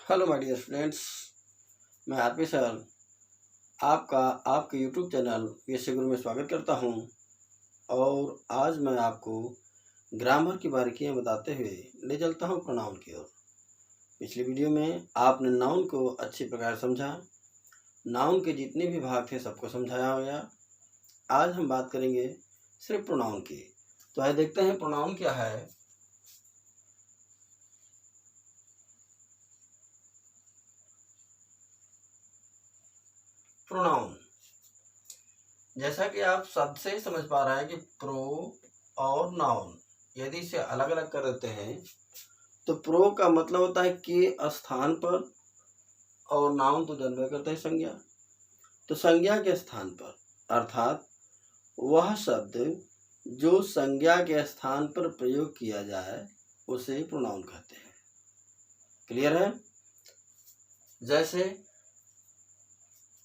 Hello my dear students. मैं RP sir आपका आपके यूट्यूब चैनल यश गुरु में स्वागत करता हूं। और आज मैं आपको ग्रामर की बारीकियां बताते हुए ले चलता हूं प्रोनाउन की ओर। पिछली वीडियो में आपने नाउन को अच्छी प्रकार समझा, नाउन के जितने भी भाग थे सबको समझाया हो गया। आज हम बात करेंगे सिर्फ प्रोनाउन की। तो आइए देखते हैं प्रोनाउन क्या है। प्रोनाउन, जैसा कि आप शब्द से ही समझ पा रहे हैं कि प्रो और नाउन यदि इसे अलग अलग कर देते हैं तो प्रो का मतलब होता है के स्थान पर, और नाउन तो जानबे करते हैं संज्ञा। तो संज्ञा के स्थान पर अर्थात वह शब्द जो संज्ञा के स्थान पर प्रयोग किया जाए उसे प्रोनाउन कहते हैं। क्लियर है? जैसे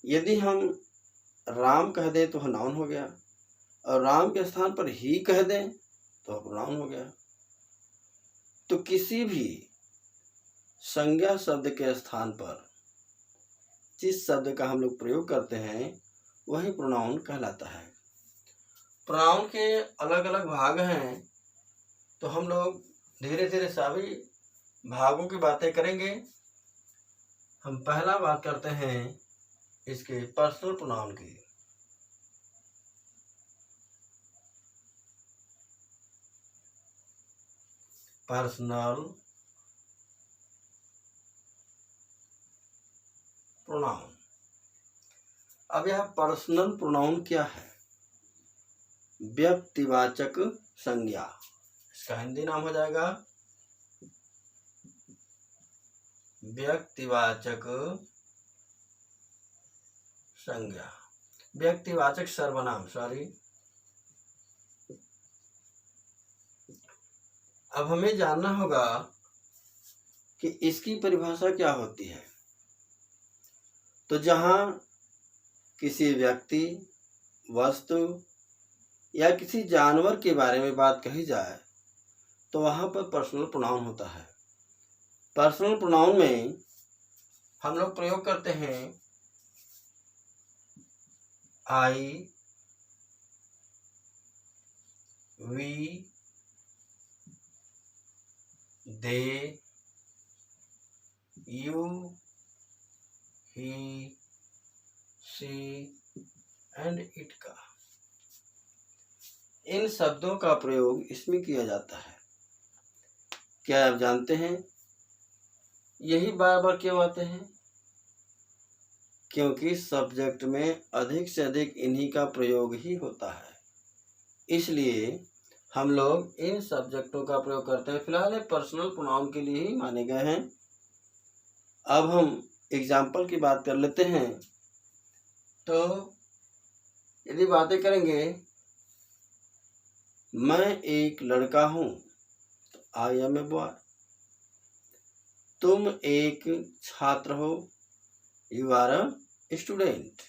यदि हम राम कह दें तो वह नाउन हो गया, और राम के स्थान पर ही कह दें तो प्रोनाउन हो गया। तो किसी भी संज्ञा शब्द के स्थान पर जिस शब्द का हम लोग प्रयोग करते हैं वही प्रोनाउन कहलाता है। प्रोनाउन के अलग अलग भाग हैं, तो हम लोग धीरे धीरे सभी भागों की बातें करेंगे। हम पहला बात करते हैं इसके पर्सनल प्रोनाउन की। Personal pronoun. अब यह पर्सनल प्रोनाउन क्या है? व्यक्तिवाचक संज्ञा। इसका हिंदी नाम हो जाएगा व्यक्तिवाचक संज्ञा, व्यक्तिवाचक सर्वनाम। अब हमें जानना होगा कि इसकी परिभाषा क्या होती है। तो जहां किसी व्यक्ति, वस्तु या किसी जानवर के बारे में बात कही जाए तो वहां पर पर्सनल प्रोनाउन होता है। पर्सनल प्रोनाउन में हम लोग प्रयोग करते हैं I, we, they, you, he, she and it का। इन शब्दों का प्रयोग इसमें किया जाता है। क्या आप जानते हैं यही बार बार क्यों आते हैं? क्योंकि सब्जेक्ट में अधिक से अधिक इन्हीं का प्रयोग ही होता है, इसलिए हम लोग इन सब्जेक्टों का प्रयोग करते हैं। फिलहाल ये पर्सनल प्रोनाउन के लिए ही माने गए हैं। अब हम एग्जाम्पल की बात कर लेते हैं। तो यदि बातें करेंगे, मैं एक लड़का हूं तो आई एम ए बॉय। तुम एक छात्र हो, यू आर अ स्टूडेंट।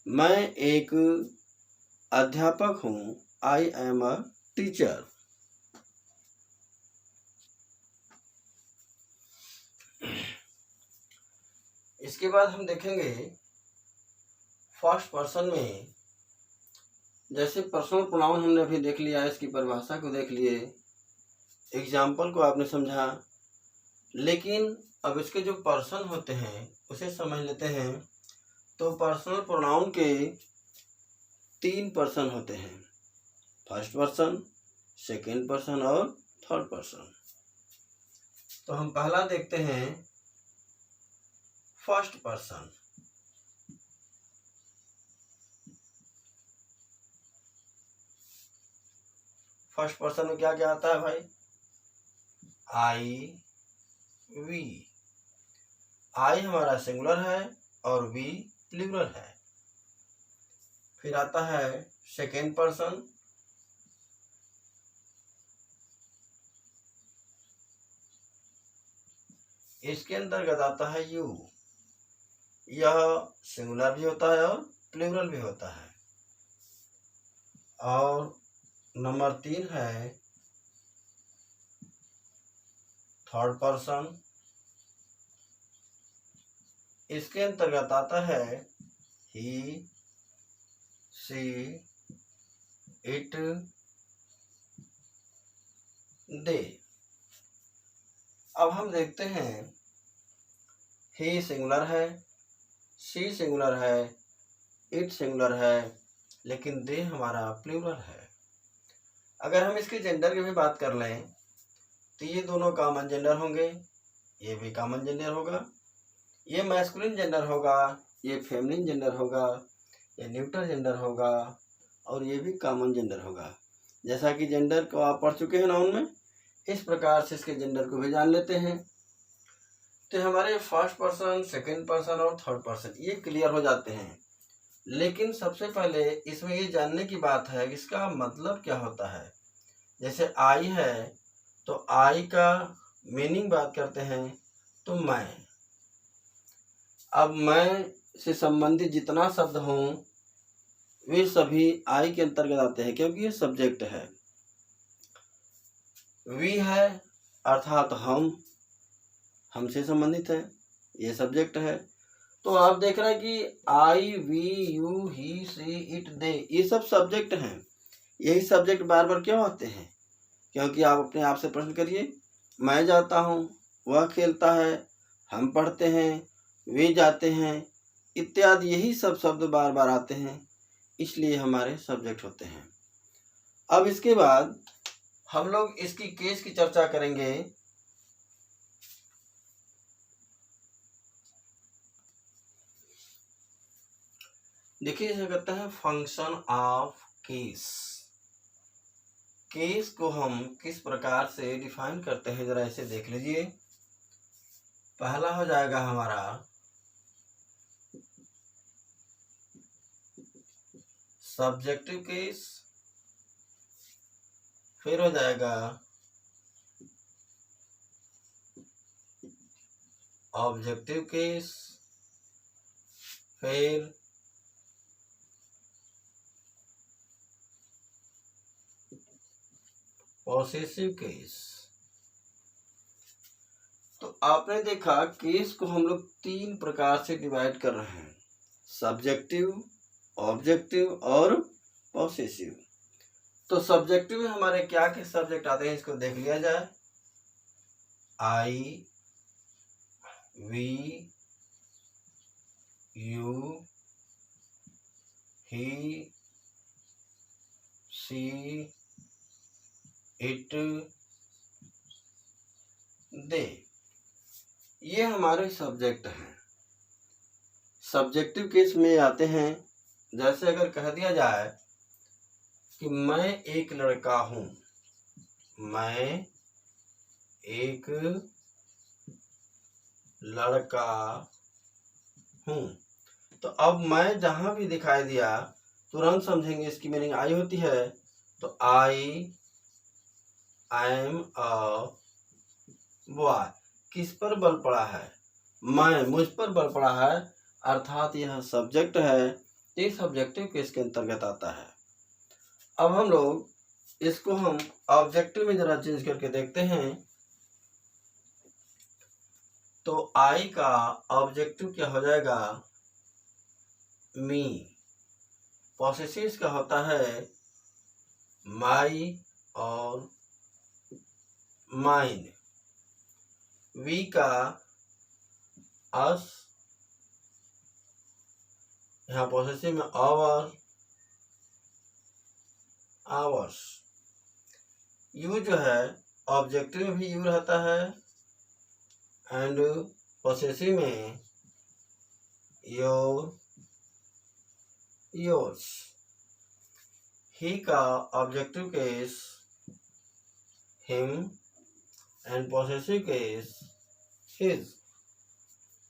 मैं एक अध्यापक हूं, आई एम अ टीचर। इसके बाद हम देखेंगे फर्स्ट पर्सन में। जैसे पर्सनल प्रोनाउन हमने अभी देख लिया, इसकी परिभाषा को देख लिए, एग्जाम्पल को आपने समझा, लेकिन अब इसके जो पर्सन होते हैं उसे समझ लेते हैं। तो पर्सनल प्रोनाउन के 3 पर्सन होते हैं, फर्स्ट पर्सन, सेकेंड पर्सन और थर्ड पर्सन। तो हम पहला देखते हैं फर्स्ट पर्सन। फर्स्ट पर्सन में क्या क्या आता है भाई? आई, वी। आई हमारा सिंगुलर है और वी प्लूरल है। फिर आता है सेकेंड पर्सन, इसके अंतर्गत आता है यू। यह सिंगुलर भी होता है और प्लूरल भी होता है। और नंबर 3 है थर्ड पर्सन, इसके अंतर्गत आता है ही, सी, इट, दे। अब हम देखते हैं ही सिंगुलर है, सी सिंगुलर है, इट सिंगुलर है, लेकिन दे हमारा प्लूरल है। अगर हम इसके जेंडर की भी बात कर लें तो ये दोनों कॉमन जेंडर होंगे, ये भी कॉमन जेंडर होगा, ये मैस्कुलिन जेंडर होगा, ये फेमिनिन जेंडर होगा, ये न्यूट्रल जेंडर होगा, और ये भी कॉमन जेंडर होगा। जैसा कि जेंडर को आप पढ़ चुके हैं नाउन में, इस प्रकार से इसके जेंडर को भी जान लेते हैं। तो हमारे फर्स्ट पर्सन, सेकंड पर्सन और थर्ड पर्सन ये क्लियर हो जाते हैं। लेकिन सबसे पहले इसमें ये जानने की बात है कि इसका मतलब क्या होता है। जैसे आई है तो आई का मीनिंग बात करते हैं तो मैं। अब मैं से संबंधित जितना शब्द हों वे सभी आई के अंतर्गत आते हैं, क्योंकि ये सब्जेक्ट है। वी है अर्थात हमसे संबंधित है, ये सब्जेक्ट है। तो आप देख रहे हैं कि I, we, you, he, she, it, they ये सब सब्जेक्ट हैं। यही सब्जेक्ट बार बार क्यों आते हैं? क्योंकि आप अपने आप से प्रश्न करिए, मैं जाता हूँ, वह खेलता है, हम पढ़ते हैं, वे जाते हैं, इत्यादि यही सब शब्द बार बार आते हैं, इसलिए हमारे सब्जेक्ट होते हैं। अब इसके बाद हम लोग इसकी केस की चर्चा करेंगे। देखिए इसे कहते हैं फंक्शन ऑफ केस। केस को हम किस प्रकार से डिफाइन करते हैं जरा इसे देख लीजिए। पहला हो जाएगा हमारा सब्जेक्टिव केस, फिर हो जाएगा ऑब्जेक्टिव केस, फिर पॉसेसिव केस। तो आपने देखा केस को हम लोग 3 प्रकार से डिवाइड कर रहे हैं, सब्जेक्टिव, ऑब्जेक्टिव और पॉसेसिव। तो सब्जेक्टिव में हमारे क्या के सब्जेक्ट आते हैं इसको देख लिया जाए। I, we, you, he, she, it, they ये हमारे सब्जेक्ट हैं। सब्जेक्टिव केस में आते हैं, जैसे अगर कह दिया जाए कि मैं एक लड़का हूं, मैं एक लड़का हूं, तो अब मैं जहां भी दिखाई दिया तुरंत समझेंगे इसकी मीनिंग आई होती है। तो आई एम अ बॉय, किस पर बल पड़ा है? मैं, मुझ पर बल पड़ा है, अर्थात यह सब्जेक्ट है, ये सब्जेक्टिव केस के अंतर्गत आता है। अब हम लोग इसको हम ऑब्जेक्टिव में जरा चेंज करके देखते हैं। तो आई का ऑब्जेक्टिव क्या हो जाएगा? मी। पॉसेसिव का होता है माई और माइन। वी का अस, यहाँ पॉसेसिव में आवर, आवर्स। यू जो है ऑब्जेक्टिव में भी यू रहता है एंड पॉसेसिव में योर, योर्स। ही का objective case him and possessive case his.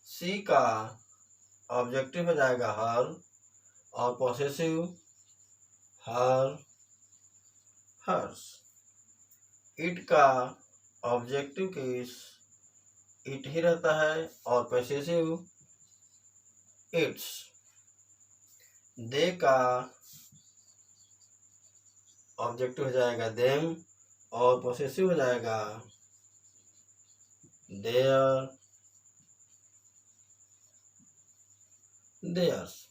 She का ऑब्जेक्टिव हो जाएगा हर और पॉसेसिव हर, हर्स। इट का ऑब्जेक्टिव केस इट ही रहता है और पॉसेसिव इट्स। दे का ऑब्जेक्टिव हो जाएगा देम और पॉसेसिव हो जाएगा देयर, देयर्स।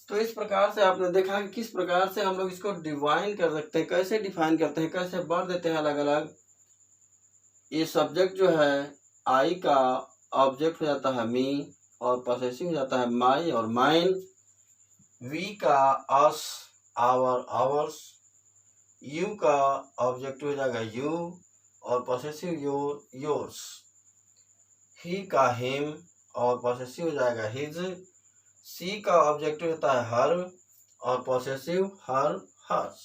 तो इस प्रकार से आपने देखा कि किस प्रकार से हम लोग इसको डिवाइन कर सकते हैं, कैसे डिफाइन करते हैं, कैसे बढ़ देते हैं अलग अलग। ये सब्जेक्ट जो है आई का ऑब्जेक्ट हो जाता है मी और पॉसेसिव हो जाता है माई और माइन। वी का अस, आवर, आवर्स। यू का ऑब्जेक्ट हो जाएगा यू और पॉसेसिव योर, योर्स। ही का हिम और पॉसेसिव हो जाएगा हिज। सी का ऑब्जेक्टिव होता है हर और पॉसेसिव हर, हर्स।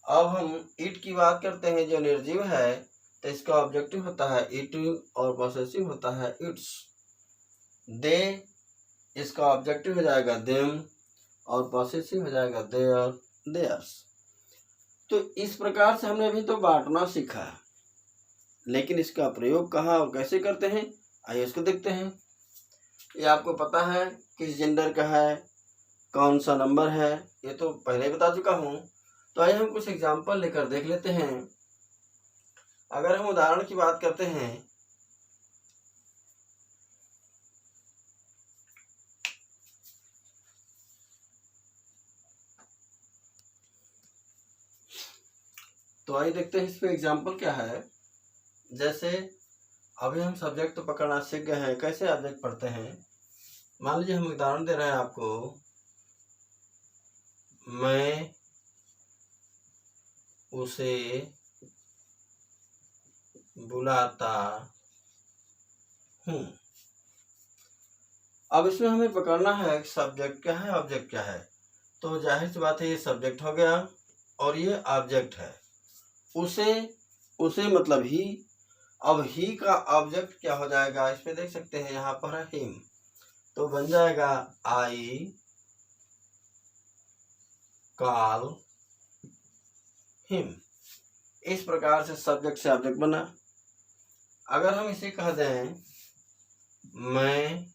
अब हम इट की बात करते हैं, जो निर्जीव है, तो इसका ऑब्जेक्टिव होता है इट और पॉसेसिव होता है इट्स। दे, इसका ऑब्जेक्टिव हो जाएगा देम और पॉसेसिव हो जाएगा देयर, देयर्स। तो इस प्रकार से हमने अभी तो बांटना सीखा, लेकिन इसका प्रयोग कहाँ और कैसे करते हैं, आइए इसको देखते हैं। ये आपको पता है किस जेंडर का है, कौन सा नंबर है, ये तो पहले ही बता चुका हूँ। तो आइए हम कुछ एग्जाम्पल लेकर देख लेते हैं। अगर हम उदाहरण की बात करते हैं, तो आइए देखते हैं इस पे एग्जाम्पल क्या है। जैसे अभी हम सब्जेक्ट तो पकड़ना सीख गए हैं, कैसे ऑब्जेक्ट पढ़ते हैं। मान लीजिए हम उदाहरण दे रहे हैं आपको, मैं उसे बुलाता हूँ। अब इसमें हमें पकड़ना है सब्जेक्ट क्या है, ऑब्जेक्ट क्या है। तो जाहिर सी बात है, ये सब्जेक्ट हो गया और ये ऑब्जेक्ट है। उसे मतलब ही। अब ही का ऑब्जेक्ट क्या हो जाएगा, इस पे देख सकते हैं, यहाँ पर है हिम, तो बन जाएगा आई कॉल हिम। इस प्रकार से सब्जेक्ट से ऑब्जेक्ट बना। अगर हम इसे कह दें, मैं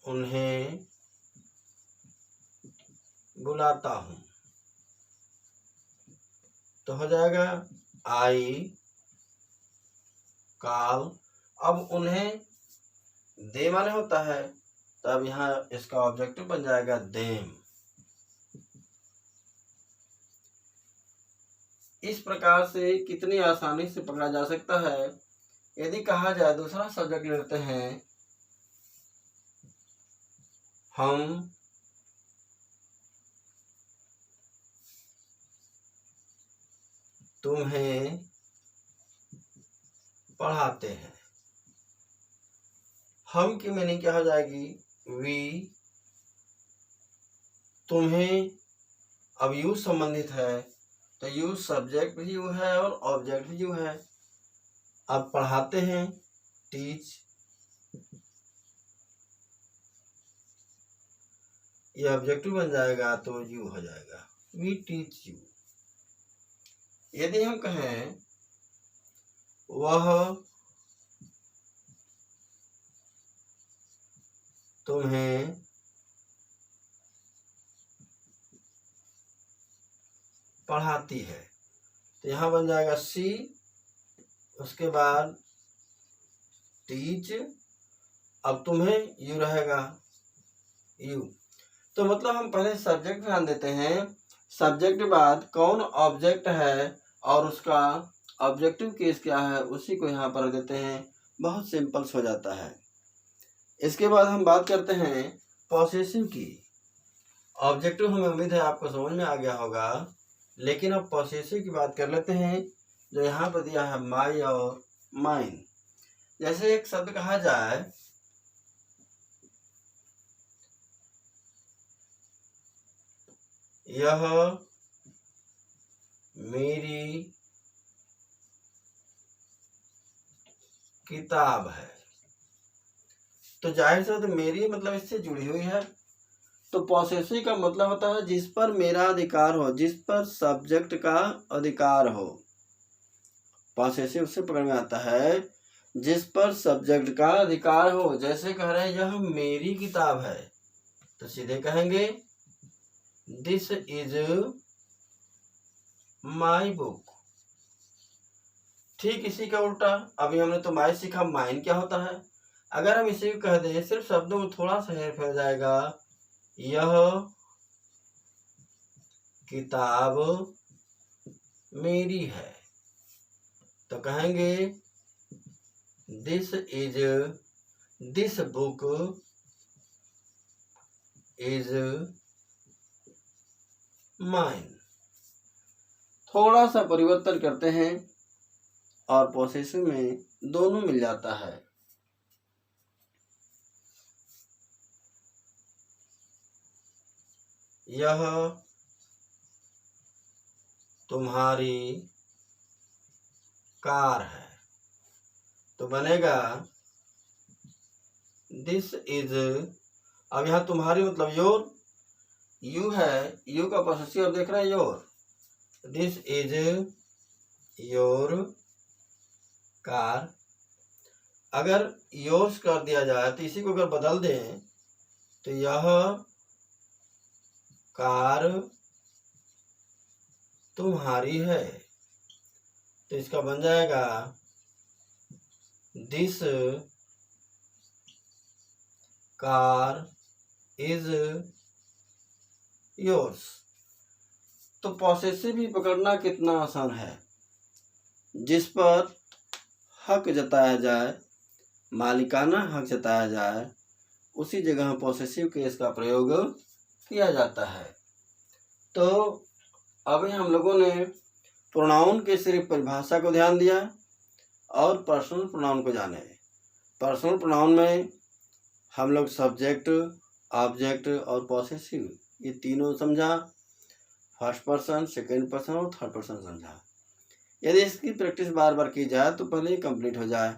उन्हें बुलाता हूँ, तो हो जाएगा आई कॉल। अब उन्हें दे माने होता है, तब यहाँ इसका ऑब्जेक्टिव बन जाएगा देम। इस प्रकार से कितनी आसानी से पकड़ा जा सकता है। यदि कहा जाए दूसरा सब्जेक्ट लेते हैं, हम तुम्हें पढ़ाते हैं। हम की मीनिंग क्या हो जाएगी, वी। तुम्हें, अब यू संबंधित है, तो यू सब्जेक्ट भी यू है और ऑब्जेक्ट भी यू है। अब पढ़ाते हैं, टीच, ये ऑब्जेक्टिव बन जाएगा तो यू हो जाएगा, वी टीच यू। यदि हम कहें वह तुम्हें पढ़ाती है, तो यहाँ बन जाएगा सी, उसके बाद टीच, अब तुम्हें यू रहेगा, यू। तो मतलब हम पहले सब्जेक्ट ध्यान देते हैं, सब्जेक्ट के बाद कौन ऑब्जेक्ट है और उसका ऑब्जेक्टिव केस क्या है, उसी को यहाँ पर देते हैं। बहुत सिंपल हो जाता है। इसके बाद हम बात करते हैं पॉसेसिव की। ऑब्जेक्टिव हमें उम्मीद है आपको समझ में आ गया होगा, लेकिन अब पॉसेसिव की बात कर लेते हैं, जो यहाँ पर दिया है माई और माइन। जैसे एक शब्द कहा जाए, यह मेरी किताब है, तो जाहिर से तो मेरी मतलब इससे जुड़ी हुई है। तो पॉसेसिव का मतलब होता है जिस पर मेरा अधिकार हो, जिस पर सब्जेक्ट का अधिकार हो। पॉसेसिव से पकड़ में आता है जिस पर सब्जेक्ट का अधिकार हो। जैसे कह रहे हैं यह मेरी किताब है, तो सीधे कहेंगे दिस इज माई बुक। ठीक इसी का उल्टा, अभी हमने तो माई सीखा, माइन क्या होता है। अगर हम इसे कह दें, सिर्फ शब्दों में थोड़ा सा हेर फेर जाएगा, यह किताब मेरी है, तो कहेंगे दिस बुक इज माइन। थोड़ा सा परिवर्तन करते हैं और पोसेसिव में दोनों मिल जाता है। यह तुम्हारी कार है, तो बनेगा दिस इज। अब यहाँ तुम्हारी मतलब योर, यू है, यू का पोसेसिव अब देख रहे हैं your, this is your car. अगर योर्स कर दिया जाए तो इसी को अगर बदल दें तो यह कार तुम्हारी है, तो इसका बन जाएगा दिस कार इज योर्स। तो पॉसेसिव भी पकड़ना कितना आसान है। जिस पर हक जताया जाए, मालिकाना हक जताया जाए, उसी जगह पॉसेसिव केस का प्रयोग किया जाता है। तो अभी हम लोगों ने प्रोनाउन के सिर्फ परिभाषा को ध्यान दिया और पर्सनल प्रोनाउन को जाने। पर्सनल प्रोनाउन में हम लोग सब्जेक्ट, ऑब्जेक्ट और पॉसेसिव ये तीनों समझा, फर्स्ट पर्सन, सेकेंड पर्सन और थर्ड पर्सन समझा। यदि इसकी प्रैक्टिस बार बार की जाए तो पहले ही कंप्लीट हो जाए,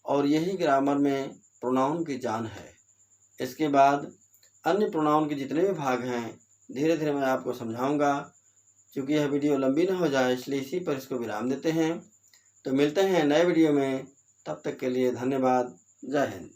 और यही ग्रामर में प्रोनाउन की जान है। इसके बाद अन्य प्रोनाउन के जितने भी भाग हैं धीरे धीरे मैं आपको समझाऊंगा। क्योंकि यह वीडियो लंबी ना हो जाए इसलिए इसी पर इसको विराम देते हैं। तो मिलते हैं नए वीडियो में, तब तक के लिए धन्यवाद। जय हिंद।